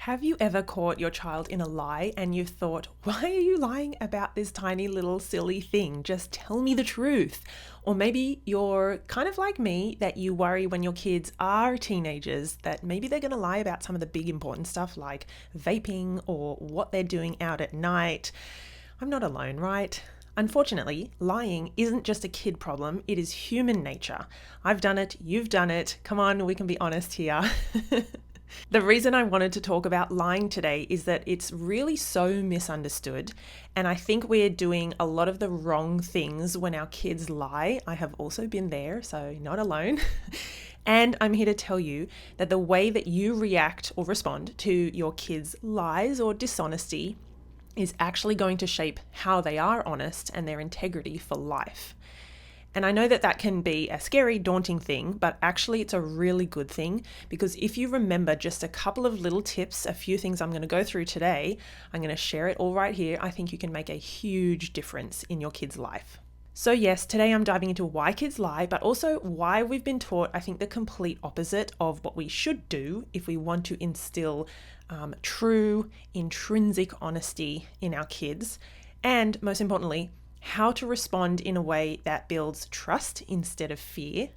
Have you ever caught your child in a lie and you've thought, why are you lying about this tiny little silly thing? Just tell me the truth. Or maybe you're kind of like me, that you worry when your kids are teenagers that maybe they're going to lie about some of the big important stuff like vaping or what they're doing out at night. I'm not alone, right? Unfortunately, lying isn't just a kid problem, it is human nature. I've done it, you've done it. Come on, we can be honest here. The reason I wanted to talk about lying today is that it's really so misunderstood, and I think we're doing a lot of the wrong things when our kids lie. I have also been there, so not alone. And I'm here to tell you that the way that you react or respond to your kids' lies or dishonesty is actually going to shape how they are honest and their integrity for life. And I know that that can be a scary, daunting thing, but actually it's a really good thing, because if you remember just a couple of little tips, a few things I'm going to go through today, I'm going to share it all right here. I think you can make a huge difference in your kid's life. So yes, today I'm diving into why kids lie, but also why we've been taught, I think, the complete opposite of what we should do if we want to instill true, intrinsic honesty in our kids. And most importantly, how to respond in a way that builds trust instead of fear.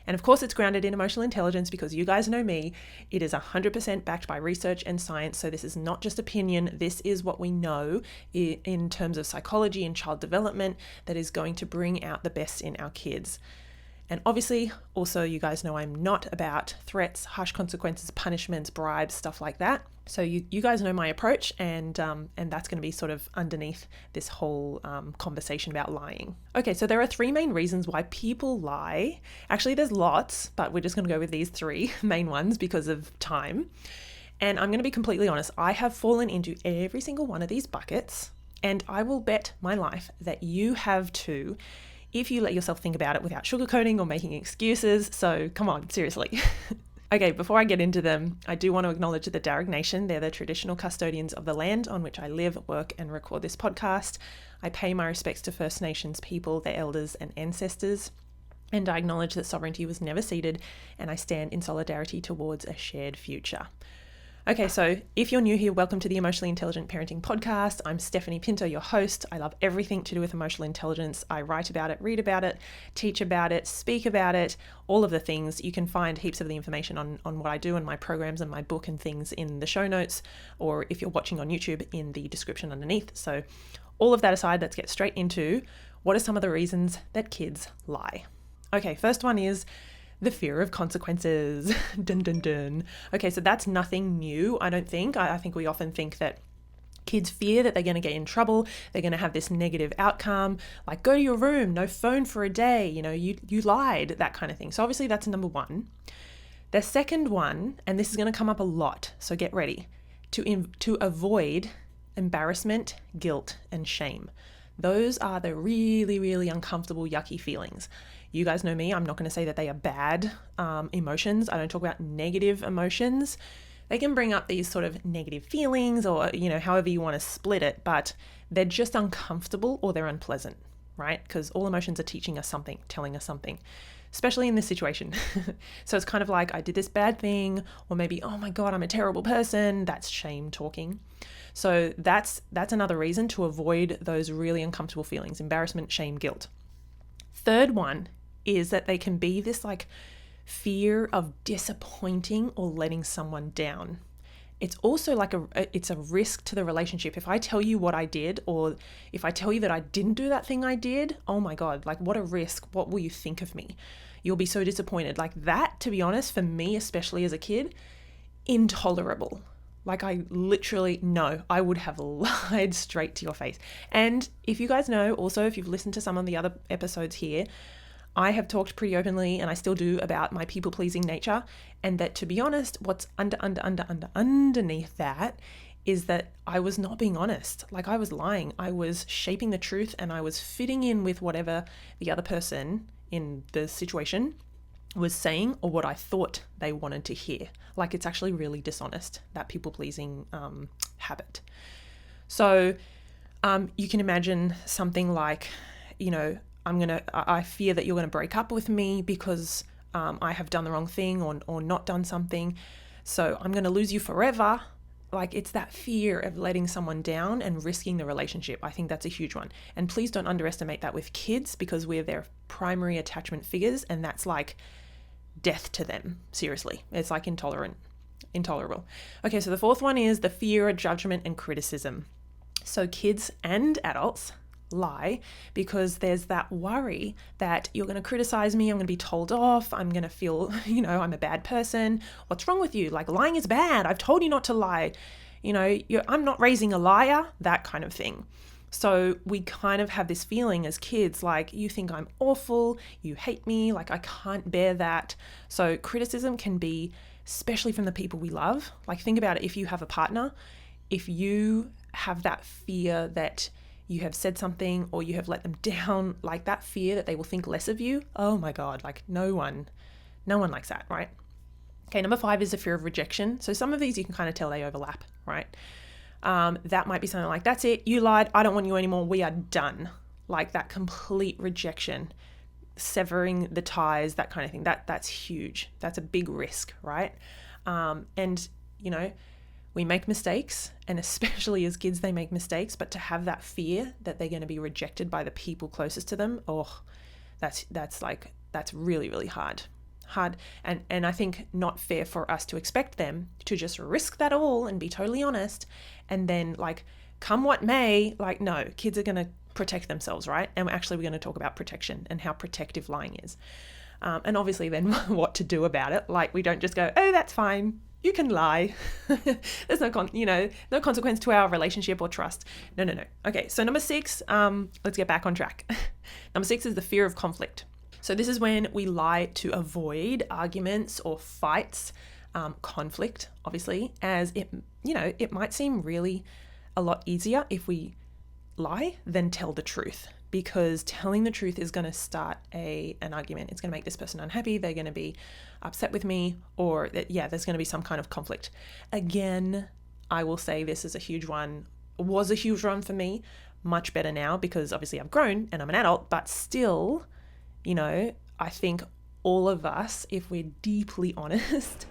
And of course, it's grounded in emotional intelligence, because you guys know me, it is 100% backed by research and science. So this is not just opinion. This is what we know in terms of psychology and child development that is going to bring out the best in our kids. And obviously, also, you guys know I'm not about threats, harsh consequences, punishments, bribes, stuff like that. So you guys know my approach, and that's going to be sort of underneath this whole conversation about lying. Okay, so there are three main reasons why people lie. Actually, there's lots, but we're just going to go with these three main ones because of time. And I'm going to be completely honest, I have fallen into every single one of these buckets, and I will bet my life that you have too, if you let yourself think about it without sugarcoating or making excuses. So come on, seriously. Okay, before I get into them, I do want to acknowledge the Darug Nation. They're the traditional custodians of the land on which I live, work, and record this podcast. I pay my respects to First Nations people, their elders and ancestors, and I acknowledge that sovereignty was never ceded, and I stand in solidarity towards a shared future. Okay, so if you're new here, welcome to the Emotionally Intelligent Parenting Podcast. I'm Stephanie Pinto, your host. I love everything to do with emotional intelligence. I write about it, read about it, teach about it, speak about it, all of the things. You can find heaps of the information on what I do and my programs and my book and things in the show notes, or if you're watching on YouTube, in the description underneath. So all of that aside, let's get straight into what are some of the reasons that kids lie. Okay, first one is the fear of consequences. Dun, dun, dun. Okay, so that's nothing new, I don't think. I think we often think that kids fear that they're going to get in trouble, they're going to have this negative outcome, like go to your room, no phone for a day, you lied, that kind of thing. So obviously that's number one. The second one, and this is going to come up a lot, so get ready, to avoid embarrassment, guilt, and shame. Those are the really, really uncomfortable, yucky feelings. You guys know me, I'm not going to say that they are bad emotions. I don't talk about negative emotions. They can bring up these sort of negative feelings, or, however you want to split it, but they're just uncomfortable or they're unpleasant, right? Because all emotions are teaching us something, telling us something, especially in this situation. So it's kind of like, I did this bad thing, or maybe, oh my God, I'm a terrible person. That's shame talking. So that's another reason to avoid those really uncomfortable feelings: embarrassment, shame, guilt. Third one is that they can be this like fear of disappointing or letting someone down. It's also like it's a risk to the relationship. If I tell you what I did, or if I tell you that I didn't do that thing I did, oh my God, like what a risk. What will you think of me? You'll be so disappointed. Like that, to be honest, for me, especially as a kid, intolerable. Like I literally know I would have lied straight to your face. And if you guys know, also, if you've listened to some of the other episodes here, I have talked pretty openly, and I still do, about my people-pleasing nature, and that, to be honest, what's underneath that is that I was not being honest. Like I was lying. I was shaping the truth, and I was fitting in with whatever the other person in the situation was saying, or what I thought they wanted to hear. Like it's actually really dishonest, that people-pleasing habit. So you can imagine something like, I fear that you're going to break up with me because I have done the wrong thing or not done something. So I'm going to lose you forever. like it's that fear of letting someone down and risking the relationship. I think that's a huge one. And please don't underestimate that with kids, because we're their primary attachment figures, and that's like death to them. Seriously. It's like intolerable. Okay, so the fourth one is the fear of judgment and criticism. So kids and adults lie because there's that worry that you're going to criticize me, I'm going to be told off, I'm going to feel, I'm a bad person. What's wrong with you? Like, lying is bad. I've told you not to lie. I'm not raising a liar, that kind of thing. So we kind of have this feeling as kids, like, you think I'm awful, you hate me, like I can't bear that. So criticism can be, especially from the people we love. Like, think about it. If you have a partner, if you have that fear that you have said something or you have let them down, like that fear that they will think less of you. Oh my God, like no one likes that, right? Okay, number 5 is the fear of rejection. So some of these you can kind of tell they overlap, right? That might be something like, that's it, you lied, I don't want you anymore, we are done. Like that complete rejection, severing the ties, that kind of thing. That's huge. That's a big risk, right? We make mistakes, and especially as kids, they make mistakes, but to have that fear that they're going to be rejected by the people closest to them, that's really, really hard. And I think not fair for us to expect them to just risk that all and be totally honest. And then like, come what may, like, no, kids are going to protect themselves, right? And we're going to talk about protection and how protective lying is. And obviously then what to do about it. Like, we don't just go, oh, that's fine, you can lie. There's no consequence to our relationship or trust. No. Okay, so number 6, let's get back on track. Number 6 is the fear of conflict. So this is when we lie to avoid arguments or fights, conflict, obviously, as it might seem really a lot easier if we lie than tell the truth, because telling the truth is going to start an argument. It's going to make this person unhappy. They're going to be upset with me, or there's going to be some kind of conflict. Again, I will say this is was a huge one for me, much better now because obviously I've grown and I'm an adult, but still, I think all of us, if we're deeply honest,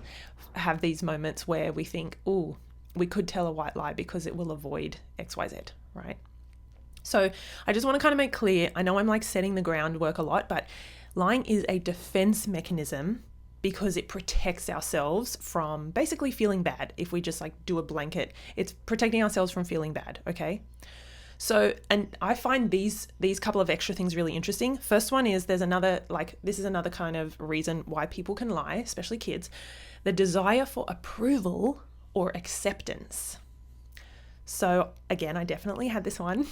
have these moments where we think, oh, we could tell a white lie because it will avoid XYZ, right? So I just want to kind of make clear, I know I'm like setting the groundwork a lot, but lying is a defense mechanism because it protects ourselves from basically feeling bad. If we just like do a blanket, it's protecting ourselves from feeling bad, okay? So, and I find these couple of extra things really interesting. First one is this is another kind of reason why people can lie, especially kids, the desire for approval or acceptance. So again, I definitely had this one.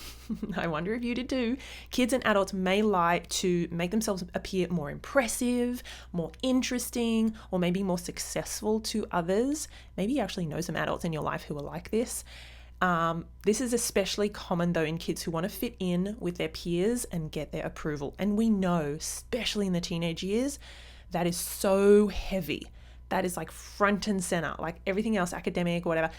I wonder if you did too. Kids and adults may lie to make themselves appear more impressive, more interesting, or maybe more successful to others. Maybe you actually know some adults in your life who are like this. This is especially common though in kids who want to fit in with their peers and get their approval. And we know, especially in the teenage years, that is so heavy. That is like front and center, like everything else, academic or whatever,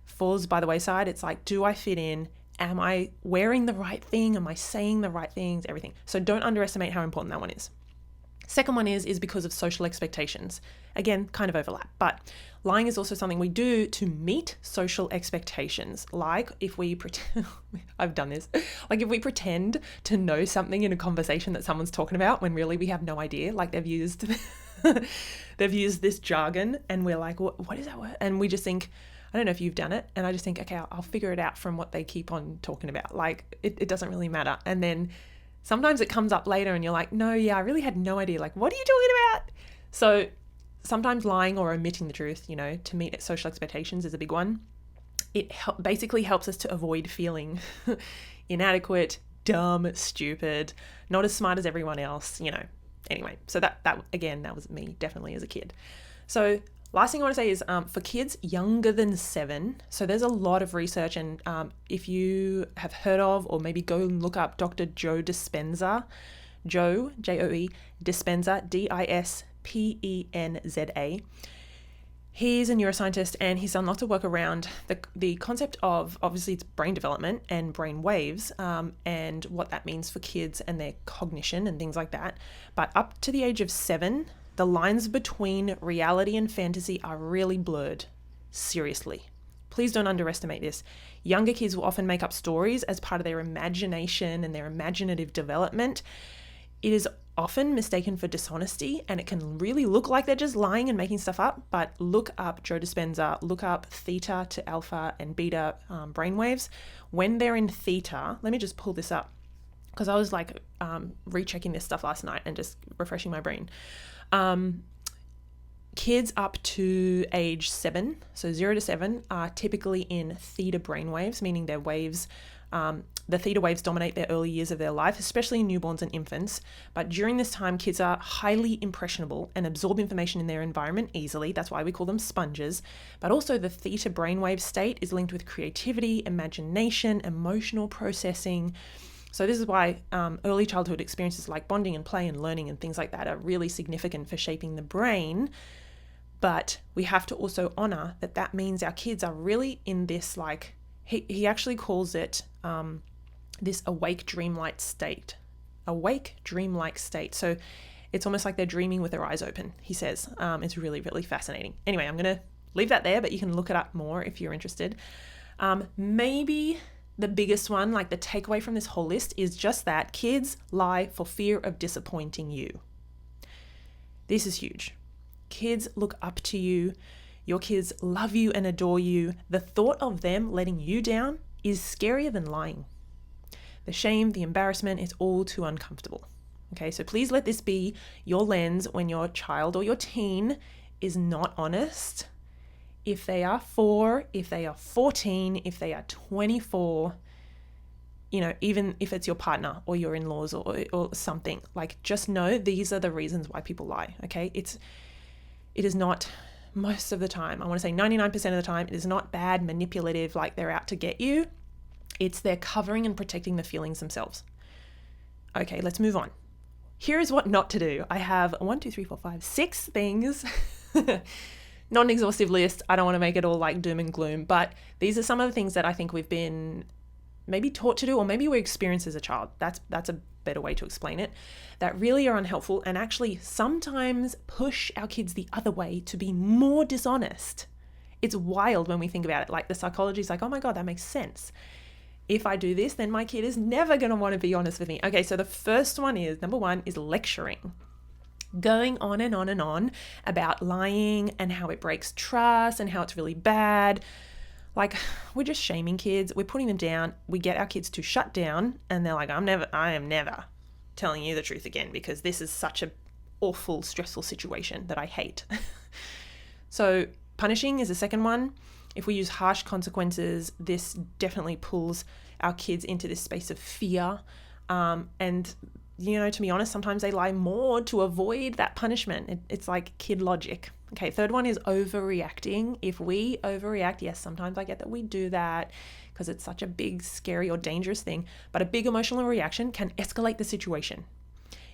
falls by the wayside. It's like, do I fit in? Am I wearing the right thing? Am I saying the right things? Everything. So don't underestimate how important that one is. Second one is because of social expectations. Again, kind of overlap, but lying is also something we do to meet social expectations. Like if we pretend, I've done this, like if we pretend to know something in a conversation that someone's talking about when really we have no idea, like they've used this jargon and we're like, what is that word? And we just think, I don't know if you've done it. And I just think, okay, I'll figure it out from what they keep on talking about. Like it doesn't really matter. And then sometimes it comes up later and you're like, no, yeah, I really had no idea. Like, what are you talking about? So sometimes lying or omitting the truth, to meet social expectations is a big one. It basically helps us to avoid feeling inadequate, dumb, stupid, not as smart as everyone else, Anyway, so that again, that was me definitely as a kid. So last thing I want to say is for kids younger than 7, so there's a lot of research, and if you have heard of or maybe go and look up Dr. Joe Dispenza, Joe, Dispenza, Dispenza. He's a neuroscientist and he's done lots of work around the concept of, obviously it's brain development and brain waves and what that means for kids and their cognition and things like that. But up to the age of 7, the lines between reality and fantasy are really blurred. Seriously, Please don't underestimate this. Younger kids will often make up stories as part of their imagination and their imaginative development. It is often mistaken for dishonesty, and it can really look like they're just lying and making stuff up. But look up Joe Dispenza, look up theta to alpha and beta brainwaves. When they're in theta, let me just pull this up because I was like rechecking this stuff last night and just refreshing my brain. Kids up to age 7, so 0 to 7, are typically in theta brainwaves, meaning their waves, the theta waves dominate their early years of their life, especially in newborns and infants. But during this time, kids are highly impressionable and absorb information in their environment easily. That's why we call them sponges. But also the theta brainwave state is linked with creativity, imagination, emotional processing. So this is why early childhood experiences like bonding and play and learning and things like that are really significant for shaping the brain. But we have to also honor that that means our kids are really in this, like, he actually calls it this awake dreamlike state. Awake dreamlike state. So it's almost like they're dreaming with their eyes open, he says. It's really, really fascinating. Anyway, I'm going to leave that there, but you can look it up more if you're interested. Maybe the biggest one, like the takeaway from this whole list, is just that kids lie for fear of disappointing you. This is huge. Kids look up to you. Your kids love you and adore you. The thought of them letting you down is scarier than lying. The shame, the embarrassment is all too uncomfortable. Okay, so please let this be your lens when your child or your teen is not honest. If they are 4, if they are 14, if they are 24, even if it's your partner or your in-laws or something, like, just know these are the reasons why people lie, okay? It is not, most of the time, I want to say 99% of the time, it is not bad, manipulative, like they're out to get you. It's they're covering and protecting the feelings themselves. Okay, let's move on. Here is what not to do. I have 6 things. Not an exhaustive list. I don't want to make it all like doom and gloom, but these are some of the things that I think we've been maybe taught to do, or maybe we experienced as a child. That's a better way to explain it, that really are unhelpful and actually sometimes push our kids the other way to be more dishonest. It's wild when we think about it. Like, the psychology is like, oh my God, that makes sense. If I do this, then my kid is never going to want to be honest with me. Okay, so the first one is, number 1 is lecturing. Going on and on and on about lying and how it breaks trust and how it's really bad. Like, we're just shaming kids. We're putting them down. We get our kids to shut down and they're like, I am never telling you the truth again because this is such a awful, stressful situation that I hate. So punishing is the second one. If we use harsh consequences, this definitely pulls our kids into this space of fear. And to be honest, sometimes they lie more to avoid that punishment. It's like kid logic. Okay, third one is overreacting. If we overreact, yes, sometimes I get that we do that because it's such a big, scary or dangerous thing, but a big emotional reaction can escalate the situation.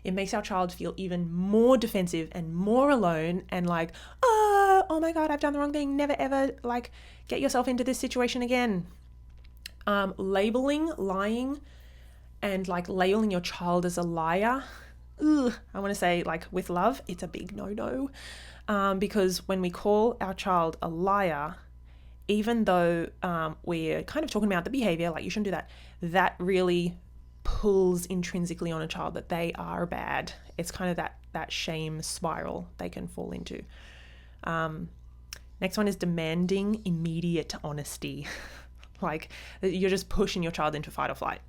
It makes our child feel even more defensive and more alone and like, oh my God, I've done the wrong thing. Never ever, like, get yourself into this situation again. Labeling, lying, and like labeling your child as a liar. I want to say, like, with love, it's a big no-no. Because when we call our child a liar, even though we're kind of talking about the behavior, like you shouldn't do that, that really pulls intrinsically on a child that they are bad. It's kind of that shame spiral they can fall into. Next one is demanding immediate honesty. Like, you're just pushing your child into fight or flight,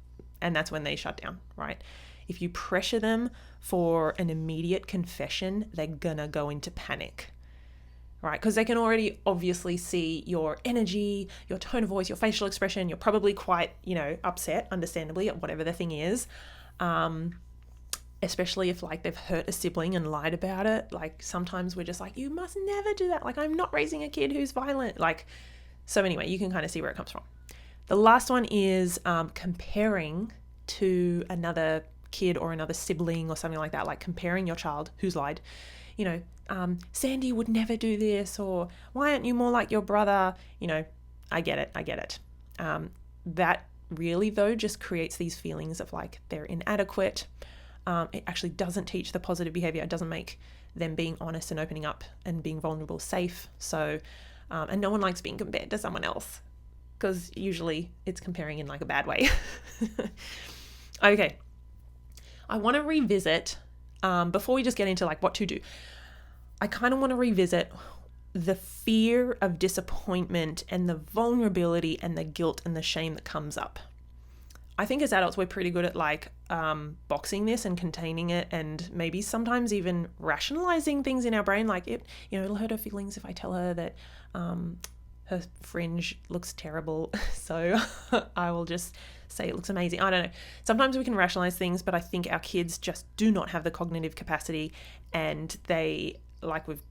and that's when they shut down, right? If you pressure them for an immediate confession, they're gonna go into panic, right? Because they can already obviously see your energy, your tone of voice, your facial expression. You're probably quite, upset, understandably, at whatever the thing is. Especially if, like, they've hurt a sibling and lied about it. Like, sometimes we're just like, you must never do that. Like, I'm not raising a kid who's violent. Like, so anyway, you can kind of see where it comes from. The last one is comparing to another kid or another sibling or something like that, like comparing your child who's lied, Sandy would never do this, or why aren't you more like your brother? I get it. That really, though, just creates these feelings of like they're inadequate. It actually doesn't teach the positive behavior. It doesn't make them being honest and opening up and being vulnerable safe. So And no one likes being compared to someone else, because usually it's comparing in like a bad way. Okay. I want to revisit, before we just get into like what to do, I kind of want to revisit the fear of disappointment and the vulnerability and the guilt and the shame that comes up. I think as adults, we're pretty good at like boxing this and containing it, and maybe sometimes even rationalizing things in our brain. Like it'll hurt her feelings if I tell her that her fringe looks terrible. So I will just say it looks amazing. I don't know. Sometimes we can rationalize things, but I think our kids just do not have the cognitive capacity, and they, like we've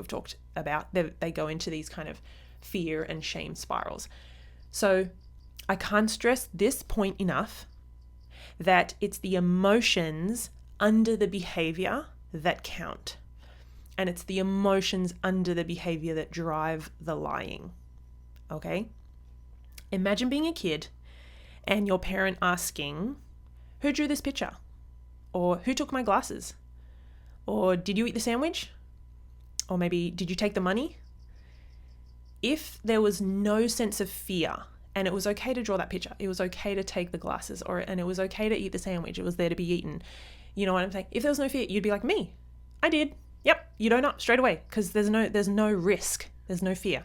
talked about, they go into these kind of fear and shame spirals. So I can't stress this point enough, that it's the emotions under the behavior that count. And it's the emotions under the behavior that drive the lying. Okay? Imagine being a kid and your parent asking, who drew this picture? Or who took my glasses? Or did you eat the sandwich? Or maybe did you take the money? If there was no sense of fear, and it was okay to draw that picture, it was okay to take the glasses, and it was okay to eat the sandwich, it was there to be eaten. You know what I'm saying? If there was no fear, you'd be like me. I did. Yep, you don't know straight away, because there's no risk, there's no fear.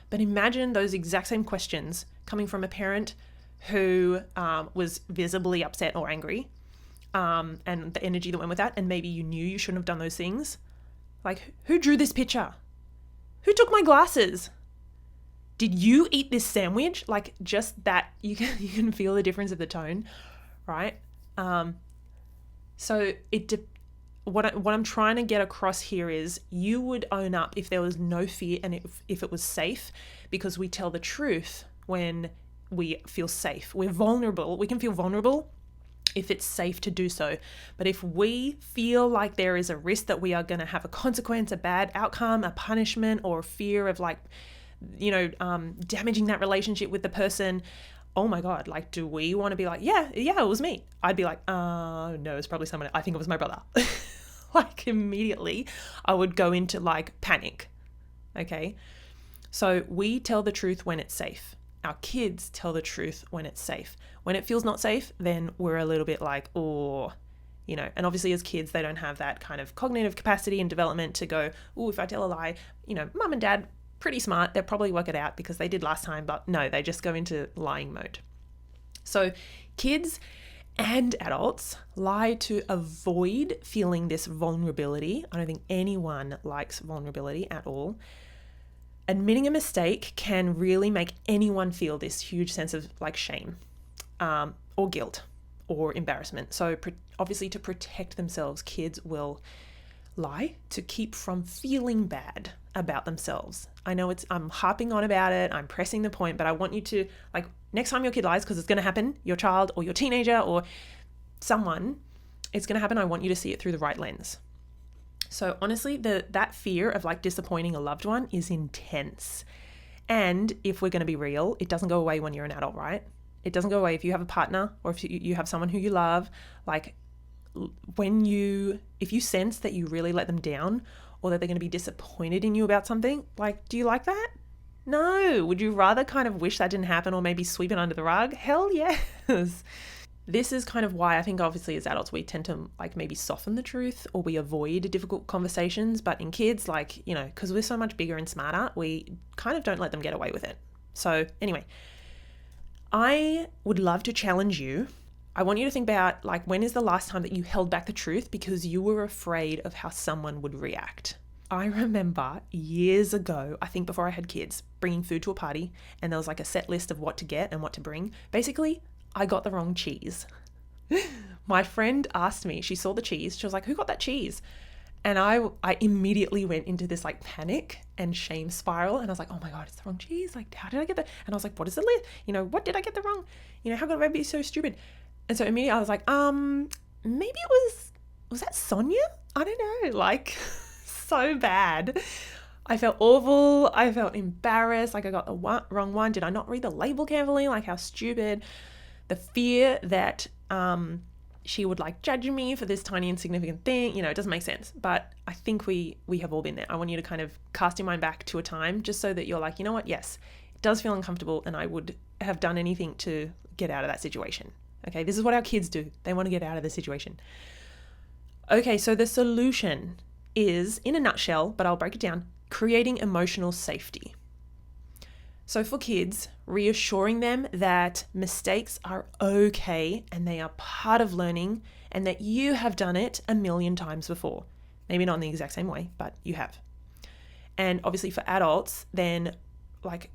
But imagine those exact same questions coming from a parent who was visibly upset or angry, and the energy that went with that, and maybe you knew you shouldn't have done those things. Like, who drew this picture? Who took my glasses? Did you eat this sandwich? Like, just that, you can feel the difference of the tone, right? So what I'm trying to get across here is, you would own up if there was no fear and if it was safe, because we tell the truth when we feel safe. We're vulnerable. We can feel vulnerable if it's safe to do so. But if we feel like there is a risk that we are going to have a consequence, a bad outcome, a punishment, or fear of like, damaging that relationship with the person, oh my God, like, do we want to be like, yeah, it was me? I'd be like, no, it's probably someone, I think it was my brother. Like, immediately I would go into like panic. Okay. So we tell the truth when it's safe. Our kids tell the truth when it's safe. When it feels not safe, then we're a little bit like, and obviously as kids, they don't have that kind of cognitive capacity and development to go, if I tell a lie, mum and dad, pretty smart, they'll probably work it out because they did last time, but no, they just go into lying mode. So kids and adults lie to avoid feeling this vulnerability. I don't think anyone likes vulnerability at all. Admitting a mistake can really make anyone feel this huge sense of like shame, or guilt or embarrassment. So obviously, to protect themselves, kids will lie to keep from feeling bad about themselves. I know I'm harping on about it, I'm pressing the point, but I want you to, like, next time your kid lies, because it's going to happen, your child or your teenager or someone, it's going to happen. I want you to see it through the right lens. So honestly, that fear of like disappointing a loved one is intense. And if we're going to be real, it doesn't go away when you're an adult, right? It doesn't go away if you have a partner or if you have someone who you love. Like, if you sense that you really let them down, or that they're going to be disappointed in you about something, like, do you like that? No. Would you rather kind of wish that didn't happen, or maybe sweep it under the rug? Hell yes. This is kind of why I think obviously as adults, we tend to like maybe soften the truth, or we avoid difficult conversations. But in kids, like, because we're so much bigger and smarter, we kind of don't let them get away with it. So anyway, I would love to challenge you. I want you to think about, like, when is the last time that you held back the truth because you were afraid of how someone would react? I remember years ago, I think before I had kids, bringing food to a party, and there was like a set list of what to get and what to bring. Basically, I got the wrong cheese. My friend asked me, she saw the cheese, she was like, who got that cheese? And I immediately went into this like panic and shame spiral. And I was like, oh my God, it's the wrong cheese. Like, how did I get that? And I was like, what is the list? What did I get the wrong? How could I be so stupid? And so immediately I was like, maybe it was that Sonia? I don't know, like so bad. I felt awful. I felt embarrassed. Like I got the wrong one. Did I not read the label carefully? Like how stupid. The fear that she would like judge me for this tiny insignificant thing. It doesn't make sense. But I think we have all been there. I want you to kind of cast your mind back to a time just so that you're like, you know what? Yes, it does feel uncomfortable and I would have done anything to get out of that situation. Okay, this is what our kids do. They want to get out of the situation. Okay, so the solution is, in a nutshell, but I'll break it down, creating emotional safety. So for kids, reassuring them that mistakes are okay and they are part of learning and that you have done it 1,000,000 times before. Maybe not in the exact same way, but you have. And obviously for adults, then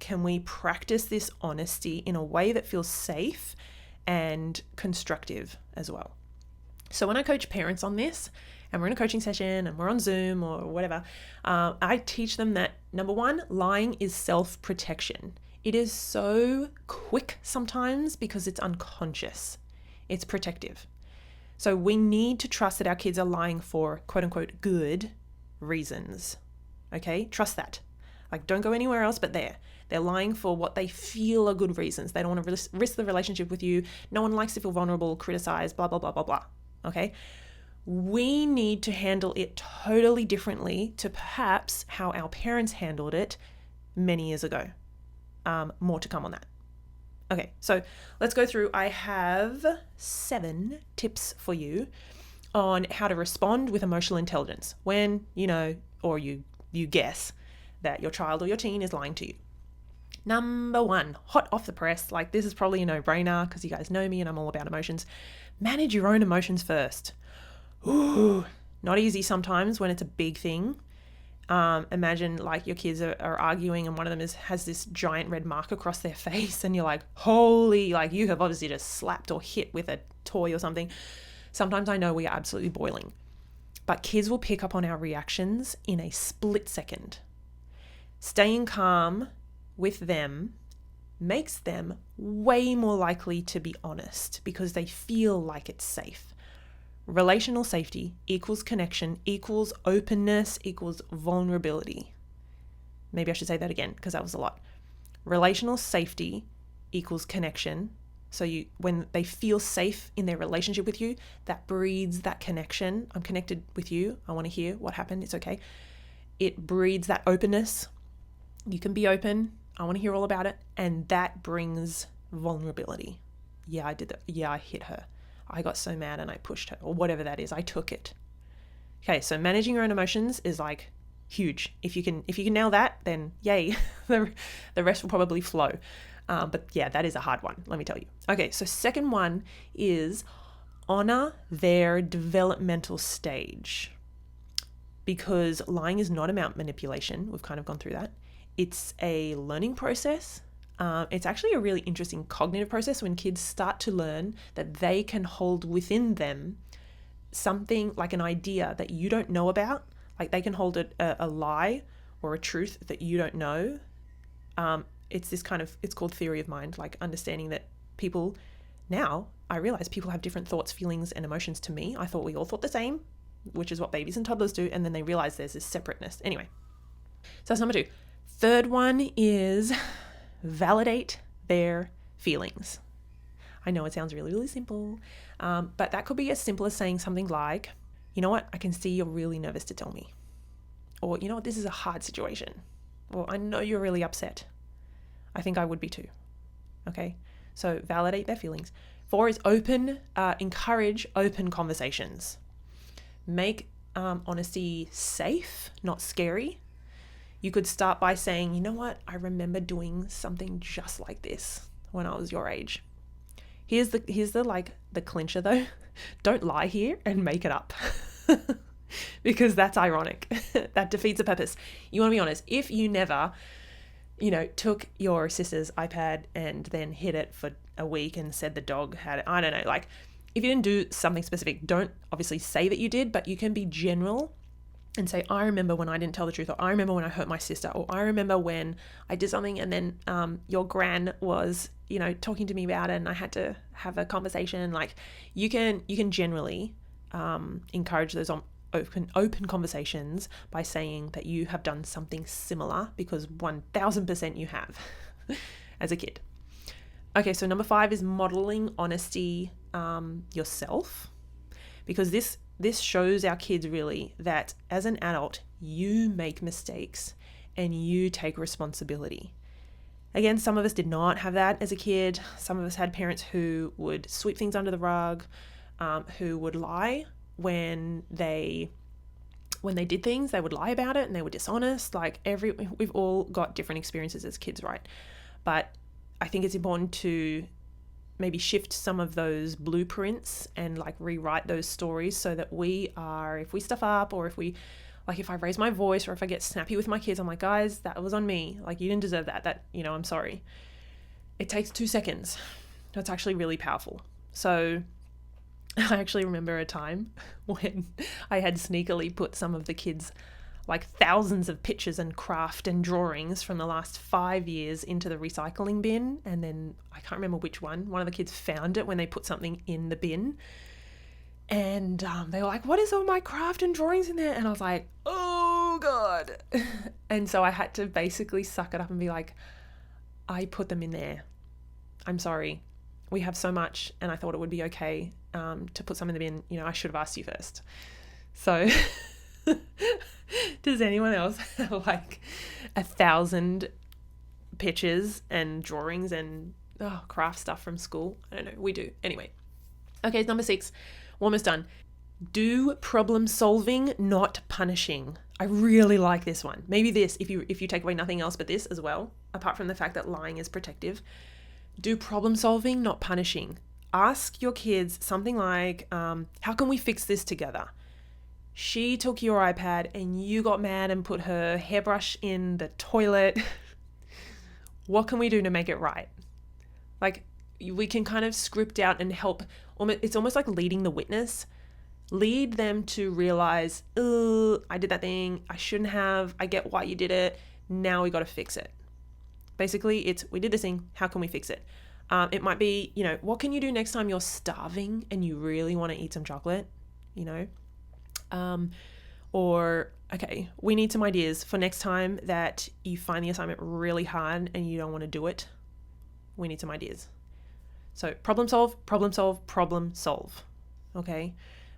can we practice this honesty in a way that feels safe and constructive as well? So when I coach parents on this, and we're in a coaching session and we're on Zoom or whatever, I teach them that, number one, lying is self-protection. It is so quick sometimes because it's unconscious. It's protective. So we need to trust that our kids are lying for quote unquote good reasons. Okay? Trust that. Don't go anywhere else but there. They're lying for what they feel are good reasons. They don't want to risk the relationship with you. No one likes to feel vulnerable, criticized, blah, blah, blah, blah, blah. Okay? We need to handle it totally differently to perhaps how our parents handled it many years ago. More to come on that. Okay, so let's go through. I have 7 tips for you on how to respond with emotional intelligence when or you guess that your child or your teen is lying to you. Number 1, hot off the press, this is probably a no-brainer because you guys know me and I'm all about emotions. Manage your own emotions first. Ooh, not easy sometimes when it's a big thing. Imagine your kids are arguing and one of them has this giant red mark across their face and you're like, holy, you have obviously just slapped or hit with a toy or something. Sometimes I know we are absolutely boiling, but kids will pick up on our reactions in a split second. Staying calm with them makes them way more likely to be honest because they feel like it's safe. Relational safety equals connection, equals openness, equals vulnerability. Maybe I should say that again because that was a lot. Relational safety equals connection. So when they feel safe in their relationship with you, that breeds that connection. I'm connected with you. I want to hear what happened. It's okay. It breeds that openness. You can be open. I want to hear all about it. And that brings vulnerability. Yeah, I did that. Yeah, I hit her. I got so mad and I pushed her, or whatever that is. I took it. Okay, so managing your own emotions is huge. If you can nail that, then yay, the rest will probably flow. But yeah, that is a hard one, let me tell you. Okay, so second one is honor their developmental stage, because lying is not about manipulation. We've kind of gone through that. It's a learning process. It's actually a really interesting cognitive process when kids start to learn that they can hold within them something like an idea that you don't know about. They can hold a lie or a truth that you don't know. It's called theory of mind, understanding that people, now I realize people have different thoughts, feelings, and emotions to me. I thought we all thought the same, which is what babies and toddlers do. And then they realize there's this separateness. Anyway, so that's number 2. Third one is validate their feelings. I know it sounds really, really simple, but that could be as simple as saying something like, you know what, I can see you're really nervous to tell me. Or, you know what, this is a hard situation. Or, I know you're really upset. I think I would be too. Okay, so validate their feelings. 4 is encourage open conversations. Make honesty safe, not scary. You could start by saying, you know what, I remember doing something just like this when I was your age. Here's the clincher though. Don't lie here and make it up. Because that's ironic. That defeats the purpose. You want to be honest. If you never, took your sister's iPad and then hid it for a week and said the dog had it, I don't know, if you didn't do something specific, don't obviously say that you did, but you can be general and say, I remember when I didn't tell the truth, or I remember when I hurt my sister, or I remember when I did something and then your gran was, talking to me about it and I had to have a conversation. You can generally encourage those open conversations by saying that you have done something similar, because 1000% you have as a kid. Okay, so number 5 is modeling honesty yourself. because this shows our kids really that as an adult, you make mistakes and you take responsibility. Again, some of us did not have that as a kid. Some of us had parents who would sweep things under the rug, who would lie when they did things. They would lie about it and they were dishonest. We've all got different experiences as kids, right? But I think it's important to maybe shift some of those blueprints and like rewrite those stories so that if we stuff up, or if I raise my voice, or if I get snappy with my kids, I'm like, guys, that was on me. Like, you didn't deserve that, I'm sorry. It takes 2 seconds. That's actually really powerful. So I actually remember a time when I had sneakily put some of the kids, like thousands of pictures and craft and drawings from the last 5 years, into the recycling bin. And then I can't remember which one of the kids found it when they put something in the bin. And they were like, what is all my craft and drawings in there? And I was like, oh God. And so I had to basically suck it up and be like, I put them in there. I'm sorry. We have so much, and I thought it would be okay to put some in the bin. I should have asked you first. So does anyone else have like 1,000 pictures and drawings and craft stuff from school? I don't know. We do. Anyway. Okay, number 6. Almost done. Do problem solving, not punishing. I really like this one. Maybe this, if you take away nothing else but this as well, apart from the fact that lying is protective. Do problem solving, not punishing. Ask your kids something like, how can we fix this together? She took your iPad and you got mad and put her hairbrush in the toilet. What can we do to make it right? Like, we can kind of script out and help. It's almost like leading the witness. Lead them to realize, I did that thing. I shouldn't have. I get why you did it. Now we got to fix it. Basically, we did this thing. How can we fix it? It might be, what can you do next time you're starving and you really want to eat some chocolate? Or, okay, we need some ideas for next time that you find the assignment really hard and you don't want to do it. We need some ideas. So problem solve, problem solve, problem solve. Okay.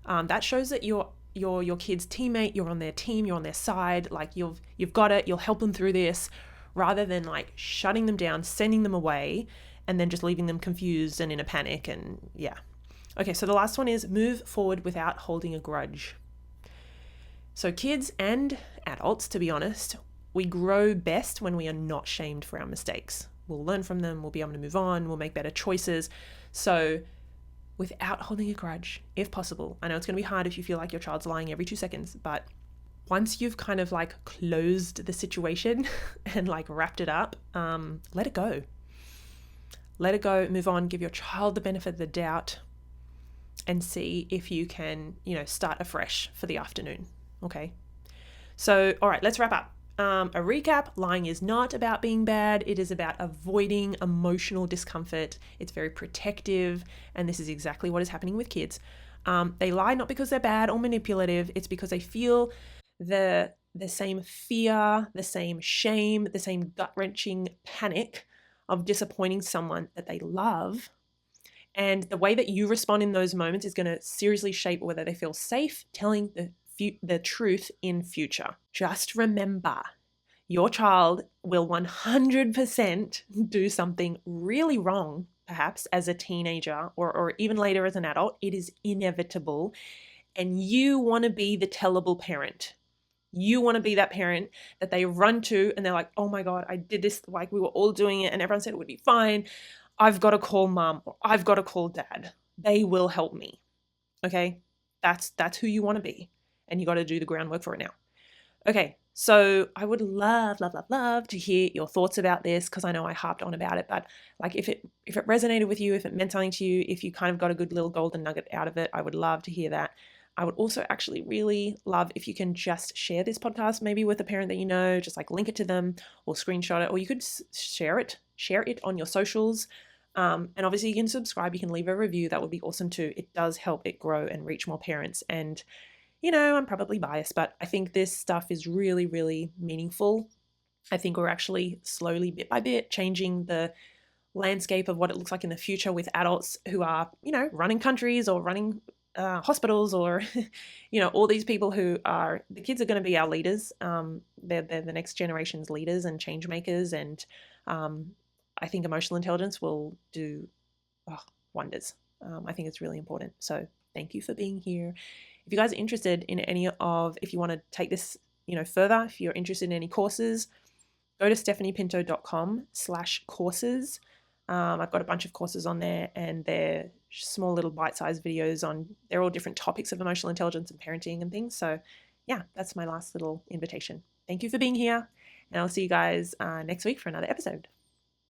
That shows that you're your kid's teammate, you're on their team, you're on their side, like you've got it, you'll help them through this, rather than like shutting them down, sending them away, and then just leaving them confused and in a panic. And yeah. Okay, so the last one is move forward without holding a grudge. So kids and adults, to be honest, we grow best when we are not shamed for our mistakes. We'll learn from them, we'll be able to move on, we'll make better choices. So without holding a grudge, if possible. I know it's going to be hard if you feel like your child's lying every 2 seconds, but once you've kind of like closed the situation and like wrapped it up, let it go. Let it go, move on, give your child the benefit of the doubt, and see if you can, start afresh for the afternoon. Okay. So, all right, let's wrap up. A recap: lying is not about being bad. It is about avoiding emotional discomfort. It's very protective. And this is exactly what is happening with kids. They lie not because they're bad or manipulative. It's because they feel the same fear, the same shame, the same gut-wrenching panic of disappointing someone that they love. And the way that you respond in those moments is going to seriously shape whether they feel safe telling the truth in future. Just remember, your child will 100% do something really wrong, perhaps as a teenager or even later as an adult. It is inevitable. And you want to be the tellable parent. You want to be that parent that they run to and they're like, oh my God, I did this, like we were all doing it and everyone said it would be fine. I've got to call mom or I've got to call dad. They will help me. Okay? That's who you want to be. And you got to do the groundwork for it now. Okay, so I would love to hear your thoughts about this, because I know I harped on about it, but like if it resonated with you, if it meant something to you, if you kind of got a good little golden nugget out of it, I would love to hear that. I would also actually really love if you can just share this podcast maybe with a parent that you know, just like link it to them or screenshot it, or you could share it on your socials. And obviously you can subscribe, you can leave a review. That would be awesome too. It does help it grow and reach more parents. And I'm probably biased, but I think this stuff is really, really meaningful. I think we're actually slowly, bit by bit, changing the landscape of what it looks like in the future with adults who are, running countries or running hospitals or, all these people who are, the kids are going to be our leaders. They're the next generation's leaders and change makers. And I think emotional intelligence will do wonders. I think it's really important. So thank you for being here. If you guys are interested in if you want to take this, further, if you're interested in any courses, go to stephaniepinto.com/courses. I've got a bunch of courses on there, and they're small little bite-sized videos they're all different topics of emotional intelligence and parenting and things. So yeah, that's my last little invitation. Thank you for being here, and I'll see you guys next week for another episode.